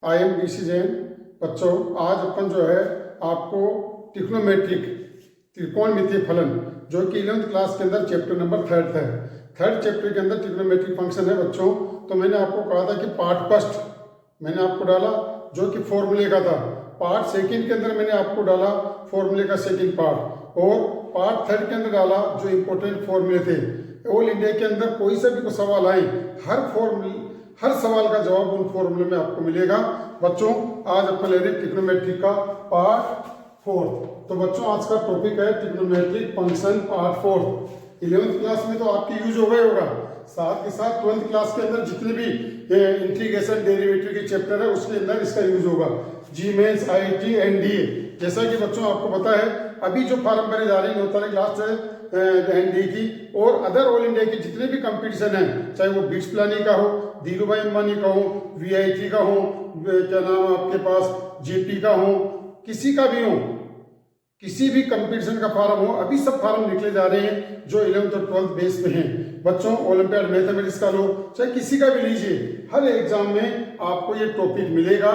I am BC Jain. बच्चों, आज अपन जो है आपको ट्रिग्नोमेट्रिक त्रिकोणमितीय फलन जो कि 11th क्लास के अंदर चैप्टर नंबर 3 है, 3rd चैप्टर के अंदर ट्रिग्नोमेट्रिक फंक्शन है बच्चों। तो मैंने आपको कहा था कि पार्ट फर्स्ट मैंने आपको डाला जो कि फॉर्मूले का था, पार्ट सेकंड के अंदर मैंने आपको डाला फॉर्मूले का सेकंड पार्ट, और पार्ट थर्ड के अंदर डाला जो इंपॉर्टेंट फॉर्मूले थे। ऑल इंडिया के अंदर कोई सा भी सवाल आए, हर सवाल का जवाब उन फॉर्मूले में आपको मिलेगा। बच्चों, आज अपन ले रहे ट्रिग्नोमेट्री का पार्ट 4। तो बच्चों, आज का टॉपिक है trigonometric function part 4। 11th class में तो आपके यूज हो गए होगा, साथ के साथ 12th क्लास के अंदर जितने भी इंटीग्रेशन डेरिवेटिव के चैप्टर है उसके अंदर इसका यूज होगा, जी मेंस, IIT, NDA। जैसा कि बच्चों आपको पता है अभी जो फॉर्म भरे जा रहे हैं 9 तारीख लास्ट है NDA की, और अदर ऑल इंडिया की जितने भी कंपटीशन है, चाहे वो बिट्स प्लानी का हो, धीरू भाई अंबानी का हो, VIT का हो, क्या नाम आपके पास JP का हो, किसी का भी हो, किसी भी कंपटीशन का फॉर्म हो, अभी सब फॉर्म निकले जा रहे हैं जो 11th और 12th बेस पे हैं। बच्चों, ओलंपियाड मैथमेटिक्स का लो, चाहे किसी का भी लीजिए, हर एग्जाम में आपको ये टॉपिक मिलेगा।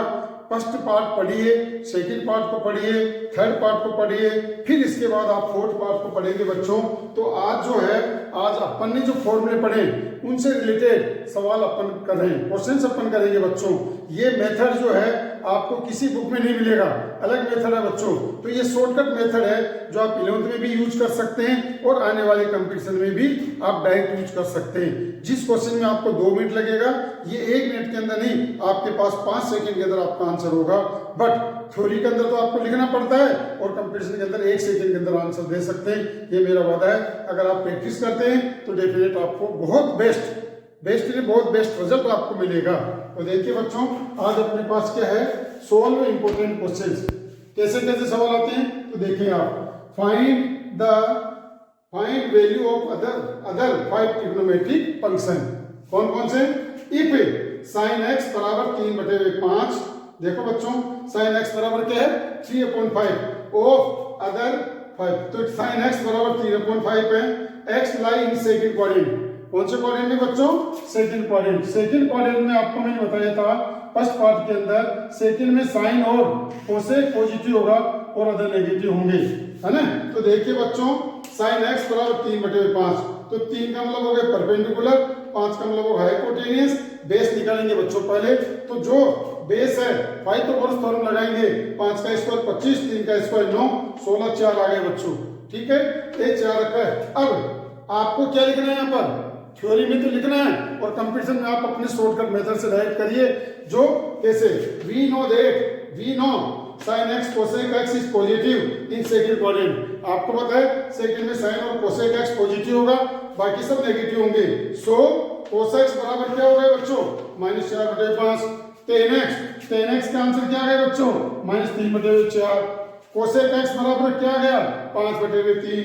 फर्स्ट पार्ट पढ़िए, सेकंड पार्ट को पढ़िए, थर्ड पार्ट को पढ़िए, फिर इसके बाद आप फोर्थ पार्ट को पढ़ेंगे बच्चों। तो आज जो है, आज अपन ने जो फॉर्मूले पढ़े उनसे रिलेटेड सवाल अपन कर रहे हैं, क्वेश्चंस अपन करेंगे बच्चों। ये मेथड जो है आपको किसी बुक में नहीं मिलेगा, अलग मेथड है बच्चों। तो ये शॉर्टकट मेथड है जो आप 11th में भी यूज कर सकते हैं और आने वाले कंपटीशन में भी आप डायरेक्ट यूज कर सकते हैं। जिस क्वेश्चन में आपको 2 मिनट लगेगा, ये 1 मिनट के अंदर नहीं, आपके पास 5 सेकंड के अंदर आपका आंसर होगा। बट थ्योरी के अंदर तो आपको लिखना पड़ता है और कंपटीशन के अंदर 1 सेकंड के अंदर आंसर दे सकते हैं। ये मेरा वादा है, अगर आप प्रैक्टिस करते हैं तो डेफिनेट आपको बहुत बेस्ट रिजल्ट आपको मिलेगा। तो देखिए बच्चों, आज अपने पास क्या है, सोल्व इंपोर्टेंट क्वेश्चंस। कैसे कैसे सवाल आते हैं तो देखिए आप, find value of other 5 trigonometric function. कौन कौन से? इफ sin x बराबर 3/5, देखो बच्चों sin x बराबर क्या है 3/5 ऑफ अदर 5, तो sin x बराबर 3/5 है। x lie in second quadrant, कौन से क्वाड्रेंट में बच्चों? Second quadrant. सेकंड क्वाड्रेंट में आपको मैंने बताया था फर्स्ट पार्ट के अंदर, सेकंड में साइन और कोसेक पॉजिटिव होगा और अदर नेगेटिव होंगे, है ना। तो देखिए बच्चों, sin x बराबर 3/5, तो 3 का मतलब हो गया परपेंडिकुलर, 5 का मतलब होगा हाइपोटेनियस। बेस निकालेंगे बच्चों पहले, तो जो बेस है पाइथागोरस थ्योरम लगाएंगे, 5 का स्क्वायर 25, 3 का स्क्वायर 9, 16, 4 आ गए बच्चों। ठीक है, ये 4 रखा है। अब आपको क्या लिखना है यहाँ पर? थ्योरी में तो लिखना है, और कंपटीशन में आप अपने शॉर्टकट मेथड से डायरेक्ट करिए। जो कैसे? We know sin x cosec x is positive in second quadrant। आपको पता है सेकंड में sin और cosec x पॉजिटिव होगा, बाकी सब नेगेटिव होंगे। सो cos x बराबर क्या हो गया बच्चों? -4/5। tan x का आंसर क्या आ गया बच्चों? -3/4। cosec x बराबर क्या आ गया? 5/3।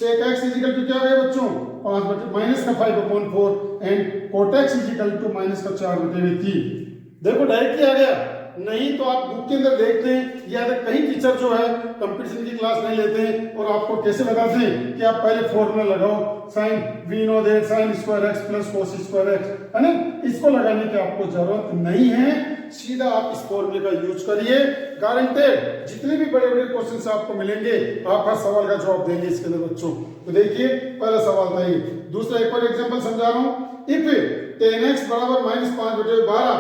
sec x इक्वल टू क्या आ गया बच्चों? -5/4 and cot x equal to -4/3। देखो डायरेक्टली आ गया। नहीं तो आप बुक के अंदर देखते हैं, या तो कहीं टीचर जो है कंपटीशन की क्लास नहीं लेते हैं और आपको कैसे बताते हैं कि आप पहले फॉर्मूला लगाओ, since we know that sin square x plus cos square x, है ना। इसको लगाने की आपको जरूरत नहीं है, सीधा आप इस फॉर्मूले का यूज करिए। गारंटेड जितने भी बड़े बड़े क्वेश्चन आपको मिलेंगे, आप हर सवाल का जवाब देंगे इसके अंदर बच्चों। तो देखिए पहला सवाल था ये। दूसरा एक और एग्जाम्पल समझा रहा हूँ। इफ tan x बराबर -5/12,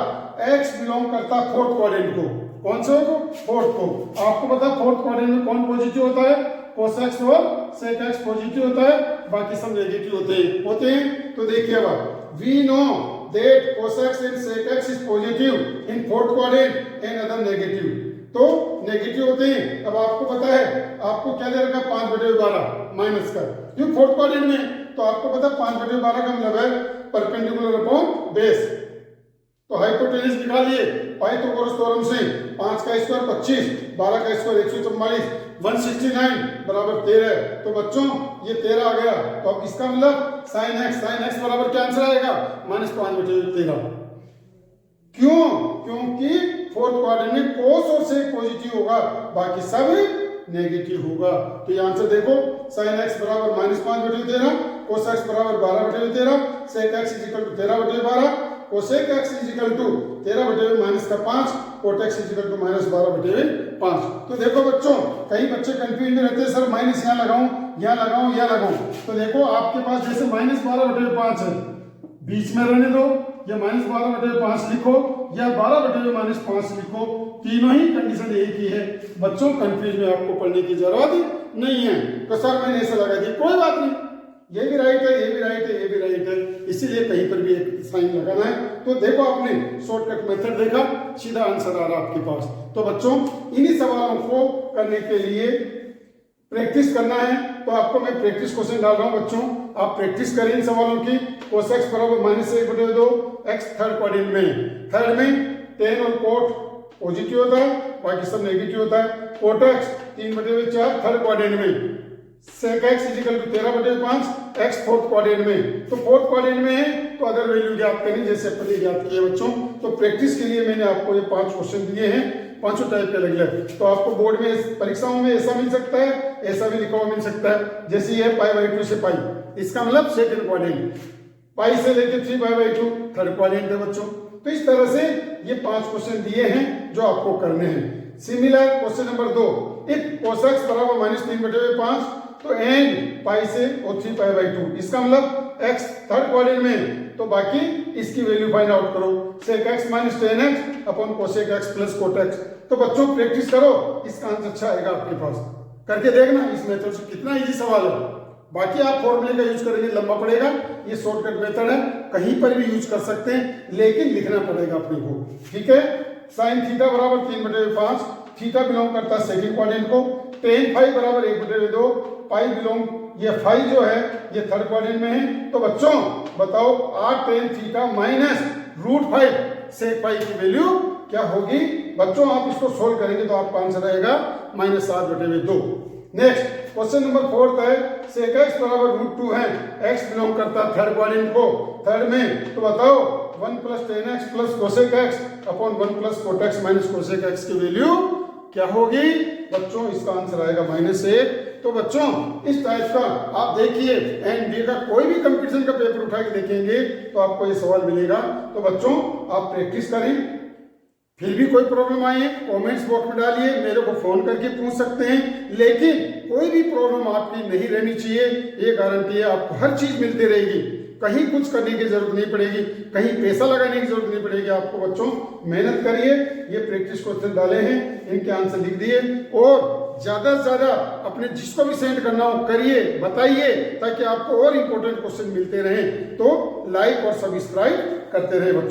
x बिलोंग करता है फोर्थ क्वाड्रेंट को। कौन से को? फोर्थ को। आपको पता है फोर्थ क्वाड्रेंट में कौन पॉजिटिव होता है? cos x और sec x पॉजिटिव होता है, बाकी सब नेगेटिव होते हैं। तो देखिए अब, we know that cos x and sec x is positive in fourth quadrant and other negative, तो नेगेटिव होते हैं। अब आपको पता है, आपको क्या दे रखा? 5/12 माइनस का, क्यों फोर्थ क्वाड्रेंट में, तो आपको पता है 5/12 का मतलब है परपेंडिकुलर अपॉन बेस। तो हाइपोटेन्यूज निकालिए पाइथागोरस थ्योरम से। 5 का स्क्वायर 25, 12 का स्क्वायर 144, 169 बराबर 13। तो बच्चों ये 13 आ गया। तो अब इसका मतलब sin x बराबर क्या आंसर आएगा? -5/13। क्यों? क्योंकि फोर्थ क्वाड्रेंट में cos और sec पॉजिटिव होगा, बाकी सब नेगेटिव होगा। तो ये आंसर देखो, sin x बराबर -5/13, cos x बराबर 12/13, sec x equal to 13/12, cosec X is equal to 13/-5 cot X is equal to -12/5। तो देखो बच्चों, कई बच्चे कंफ्यूज में रहते हैं, सर माइनस यहाँ लगाऊं, यहाँ लगाऊं, यहाँ लगाऊं। तो देखो आपके पास जैसे -12/5 है, बीच में रहने दो, या -12/5 लिखो या 12/-5 लिखो, तीनों ही कंडीशन एक ही है। बच्चों कंफ्यूज में आपको पढ़ने की जरूरत नहीं है। तो सर मैंने ऐसा लगा दिया, कोई बात नहीं, ये भी राइट है, ये भी राइट है, ये भी राइट है, इसीलिए कहीं पर भी एक साइन लगाना है। तो देखो आपने शॉर्टकट मेथड देखा, सीधा आंसर आ रहा आपके पास। तो बच्चों इन्हीं सवालों को करने के लिए प्रैक्टिस करना है। तो आपको मैं प्रैक्टिस क्वेश्चन डाल रहा हूं बच्चों, आप प्रैक्टिस करें इन सवालों की। cos x बराबर -1/2 x थर्ड क्वाड्रेंट में, थर्ड में tan और cot पॉजिटिव होता है, बाकी सब नेगेटिव होता है। cot x 3/4 थर्ड क्वाड्रेंट में, sec x is equal to 13/5 x fourth quadrant में। तो फोर्थ क्वाड्रेंट में है तो अदर वैल्यू ज्ञात करनी, जैसे अपने ज्ञात किए बच्चों। तो प्रैक्टिस के लिए मैंने आपको ये 5 क्वेश्चन दिए हैं, पांचों टाइप के अलग अलग। तो आपको बोर्ड में परीक्षाओं में ऐसा मिल सकता है, ऐसा भी लिखा हुआ मिल सकता है। जैसे ये π/2 से पाई, इसका मतलब सेकंड क्वाड्रेंट, पाई से लेके 3π/2 थर्ड क्वाड्रेंट है बच्चों। तो इस तरह से ये 5 क्वेश्चन दिए हैं जो आपको करने हैं। Similar question number 2, if cos x बराबर -3/5 तो n पाई से और 3π/2, इसका मतलब x थर्ड क्वाड्रेंट में, तो बाकी इसकी वैल्यू फाइंड आउट करो। sec x - tan x upon cosec x plus cot x। तो बच्चों प्रैक्टिस करो, इसका आंसर अच्छा आएगा आपके पास। करके देखना इस मेथड से, कितना इजी सवाल है। बाकी आप फॉर्मूले का यूज करेंगे लंबा पड़ेगा, ये शॉर्टकट मेथड है, कहीं पर भी यूज कर सकते हैं, लेकिन लिखना पड़ेगा अपने को, ठीक है। sin थीटा बराबर 3/5, थीटा बिलोंग करता है सेकंड क्वाड्रेंट को। tan फाई बराबर 1/2, पाई बिलोंग, ये फाई जो है ये थर्ड क्वाड्रेंट में है। तो बच्चों बताओ 8 tan theta minus √5 sec phi की वैल्यू क्या होगी। बच्चों आप इसको सोल्व करेंगे तो आपका आंसर आएगा -7/2। नेक्स्ट क्वेश्चन नंबर 4 है, sec x बराबर √2 है, x बिलोंग करता है थर्ड क्वाड्रेंट को, थर्ड में। तो बताओ 1 + tan x plus cosec x upon 1 + cot x minus cosec x की वैल्यू क्या होगी। बच्चों इसका आंसर आएगा -1। तो बच्चों इस टाइप का आप देखिए, एनडीए का कोई भी कंपटीशन का पेपर उठा के देखेंगे तो आपको ये सवाल मिलेगा। तो बच्चों आप प्रैक्टिस करें, फिर भी कोई प्रॉब्लम आई है कमेंट्स बॉक्स में डालिए, मेरे को फोन करके पूछ सकते हैं। लेकिन कोई भी प्रॉब्लम आपकी नहीं रहनी चाहिए, ये गारंटी है आपको हर चीज मिलती रहेगी, कहीं कुछ करने की जरूरत नहीं पड़ेगी, कहीं पैसा लगाने की जरूरत नहीं पड़ेगी आपको। बच्चों मेहनत करिए, ये प्रैक्टिस क्वेश्चन डाले हैं, इनके आंसर लिख दिए, और ज्यादा से ज्यादा अपने जिसको भी सेंड करना हो करिए, बताइए, ताकि आपको और इंपॉर्टेंट क्वेश्चन मिलते रहें। तो लाइक और सब्सक्राइब करते रहे बच्चों।